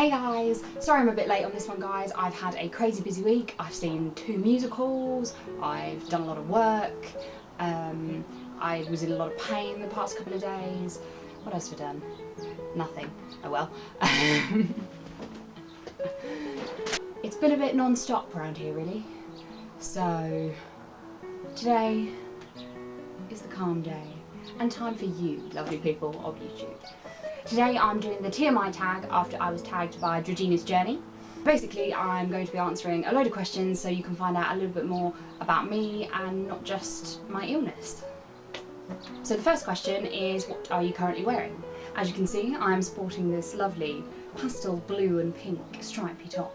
Hey guys, sorry I'm a bit late on this one guys. I've had a crazy busy week. I've seen 2 musicals, I've done a lot of work, I was in a lot of pain the past couple of days. What else have I done? Nothing. Oh well. It's been a bit non-stop around here really. So today is the calm day and time for you, lovely people of YouTube. Today I'm doing the TMI tag after I was tagged by Georgina's journey. Basically I'm going to be answering a load of questions so you can find out a little bit more about me and not just my illness. So the first question is, what are you currently wearing? As you can see, I am sporting this lovely pastel blue and pink stripy top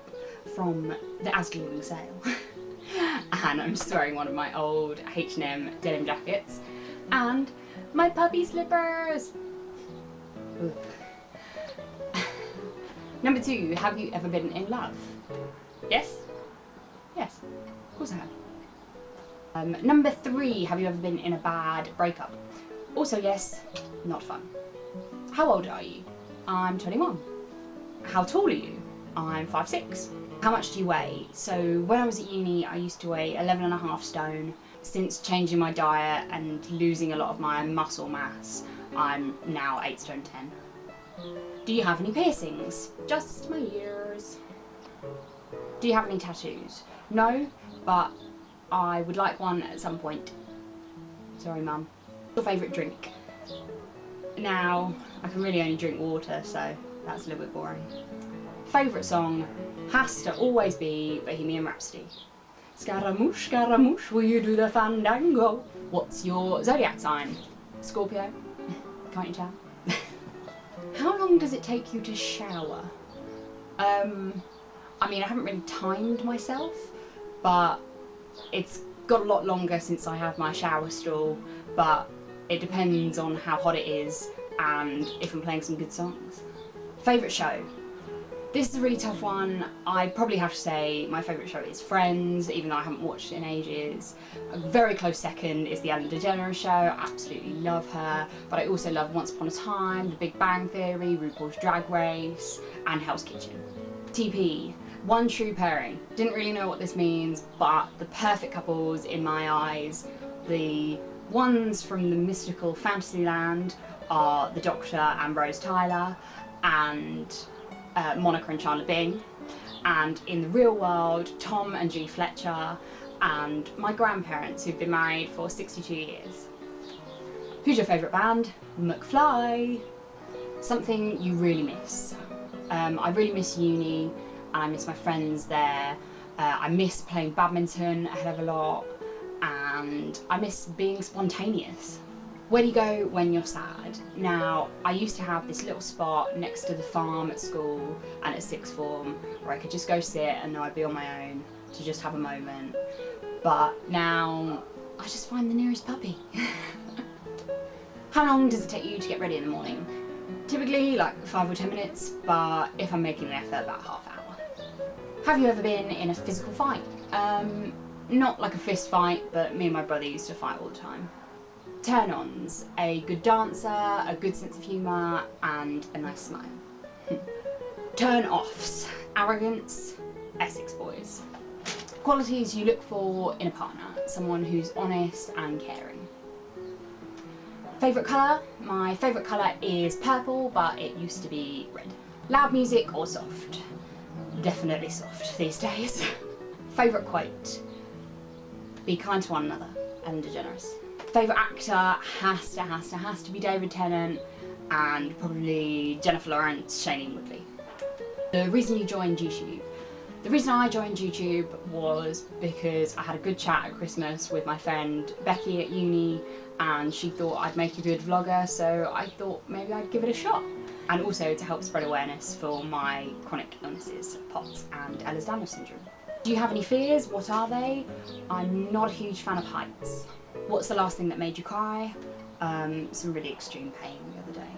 from the Asda sale. And I'm just wearing one of my old H&M denim jackets and my puppy slippers. Number 2, have you ever been in love? Yes? Yes, of course I have. Number 3, have you ever been in a bad breakup? Also yes, not fun. How old are you? I'm 21. How tall are you? I'm 5'6". How much do you weigh? So when I was at uni I used to weigh 11.5 stone. Since changing my diet and losing a lot of my muscle mass, I'm now 8 stone 10. Do you have any piercings? Just my ears. Do you have any tattoos? No, but I would like one at some point. Sorry mum. Your favourite drink? Now, I can really only drink water, so that's a little bit boring. Favourite song has to always be Bohemian Rhapsody. Scaramouche, Scaramouche, will you do the fandango? What's your zodiac sign? Scorpio. Can't you tell? How long does it take you to shower? I mean, I haven't really timed myself, but it's got a lot longer since I have my shower stall, but it depends on how hot it is and if I'm playing some good songs. Favourite show? This is a really tough one. I probably have to say my favourite show is Friends, even though I haven't watched it in ages. A very close second is the Ellen DeGeneres show. I absolutely love her, but I also love Once Upon a Time, The Big Bang Theory, RuPaul's Drag Race, and Hell's Kitchen. TP, one true pairing. Didn't really know what this means, but the perfect couples in my eyes. The ones from the mystical fantasy land are the Doctor and Rose Tyler, and Monica and Chandler Bing, and in the real world, Tom and G Fletcher, and my grandparents who've been married for 62 years. Who's your favourite band? McFly. Something you really miss? I really miss uni, and I miss my friends there. I miss playing badminton a hell of a lot, and I miss being spontaneous. Where do you go when you're sad? Now, I used to have this little spot next to the farm at school and at sixth form where I could just go sit and know I'd be on my own to just have a moment. But now, I just find the nearest puppy. How long does it take you to get ready in the morning? Typically like 5 or 10 minutes, but if I'm making the effort, about half hour. Have you ever been in a physical fight? Not like a fist fight, but me and my brother used to fight all the time. Turn-ons, a good dancer, a good sense of humour, and a nice smile. Turn-offs, arrogance, Essex boys. Qualities you look for in a partner, someone who's honest and caring. Favourite colour? My favourite colour is purple, but it used to be red. Loud music or soft? Definitely soft these days. Favourite quote? Be kind to one another, Ellen DeGeneres. Favourite actor has to be David Tennant, and probably Jennifer Lawrence, Shailene Woodley. The reason you joined YouTube? The reason I joined YouTube was because I had a good chat at Christmas with my friend Becky at uni, and she thought I'd make a good vlogger, so I thought maybe I'd give it a shot. And also to help spread awareness for my chronic illnesses, POTS and Ehlers-Danlos syndrome. Do you have any fears? What are they? I'm not a huge fan of heights. What's the last thing that made you cry? Some really extreme pain the other day.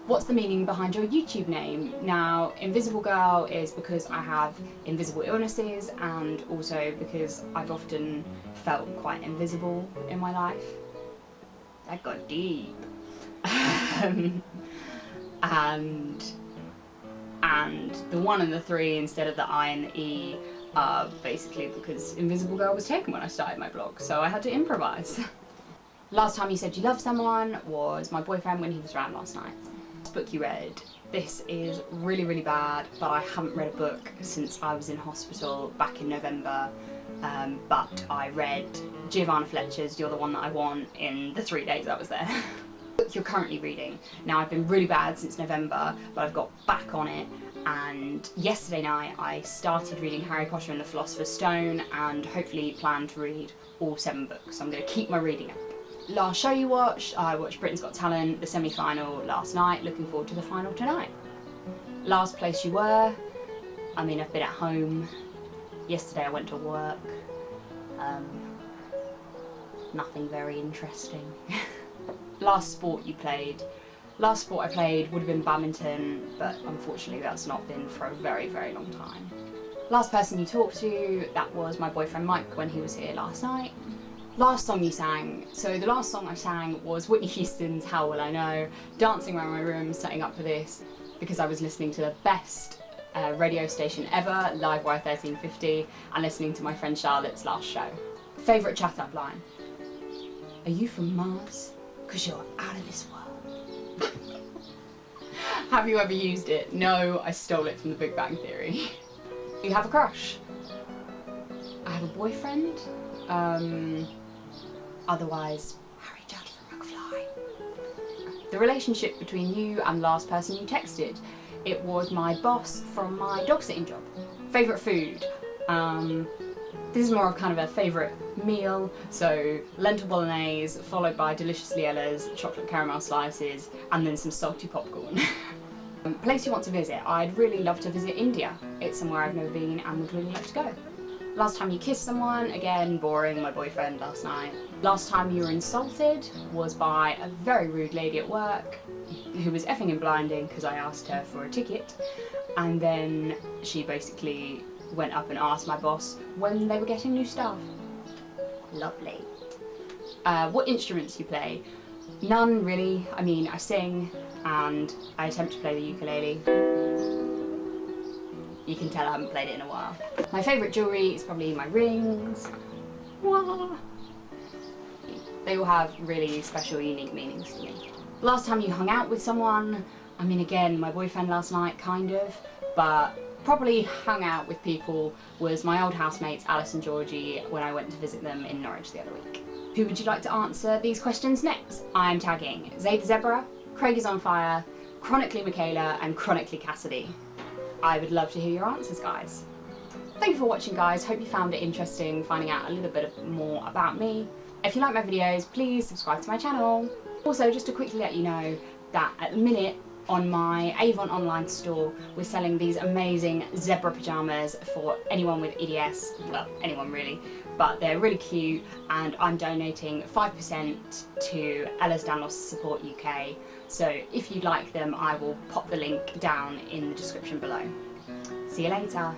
What's the meaning behind your YouTube name? Now, Invisible Girl is because I have invisible illnesses, and also because I've often felt quite invisible in my life. That got deep. And and the 1 and the 3 instead of the I and the E are basically because Invisible Girl was taken when I started my blog, so I had to improvise. Last time you said you loved someone was my boyfriend when he was around last night. This book you read. This is really, really bad, but I haven't read a book since I was in hospital back in November, but I read Giovanna Fletcher's You're the One That I Want in the 3 days I was there. Book you're currently reading. Now, I've been really bad since November, but I've got back on it, and yesterday night I started reading Harry Potter and the Philosopher's Stone and hopefully plan to read all 7 books. So I'm going to keep my reading up. Last show you watched, I watched Britain's Got Talent, the semi-final last night, looking forward to the final tonight. Last place you were, I mean, I've been at home. Yesterday I went to work. Nothing very interesting. Last sport you played. Last sport I played would have been badminton, but unfortunately that's not been for a very, very long time. Last person you talked to, that was my boyfriend Mike when he was here last night. Last song you sang. So the last song I sang was Whitney Houston's How Will I Know, dancing around my room, setting up for this, because I was listening to the best radio station ever, Livewire 1350, and listening to my friend Charlotte's last show. Favourite chat-up line? Are you from Mars? 'Cause you're out of this world. Have you ever used it? No, I stole it from the Big Bang Theory. Do you have a crush? I have a boyfriend. Otherwise, Harry Judd from McFly. The relationship between you and the last person you texted. It was my boss from my dog sitting job. Favourite food? This is more of kind of a favourite meal, so lentil bolognese followed by delicious Liella's, chocolate caramel slices, and then some salty popcorn. Place you want to visit? I'd really love to visit India. It's somewhere I've never been and would really like to go. Last time you kissed someone? Again, boring, my boyfriend last night. Last time you were insulted was by a very rude lady at work who was effing and blinding because I asked her for a ticket, and then she basically went up and asked my boss when they were getting new staff. Lovely. What instruments you play? None really. I mean, I sing and I attempt to play the ukulele. You can tell I haven't played it in a while. My favourite jewellery is probably my rings. Wah. They all have really special, unique meanings to me. Last time you hung out with someone? I mean, again, my boyfriend last night, kind of, but properly hung out with people was my old housemates Alice and Georgie when I went to visit them in Norwich the other week. Who would you like to answer these questions next? I'm tagging Zay the Zebra, Craig is on Fire, Chronically Michaela, and Chronically Cassidy. I would love to hear your answers, guys. Thank you for watching, guys. Hope you found it interesting finding out a little bit more about me. If you like my videos, please subscribe to my channel. Also, just to quickly let you know that at the minute on my Avon online store, we're selling these amazing zebra pyjamas for anyone with EDS, well, anyone really, but they're really cute, and I'm donating 5% to Ehlers-Danlos Support UK. So if you'd like them, I will pop the link down in the description below. See you later.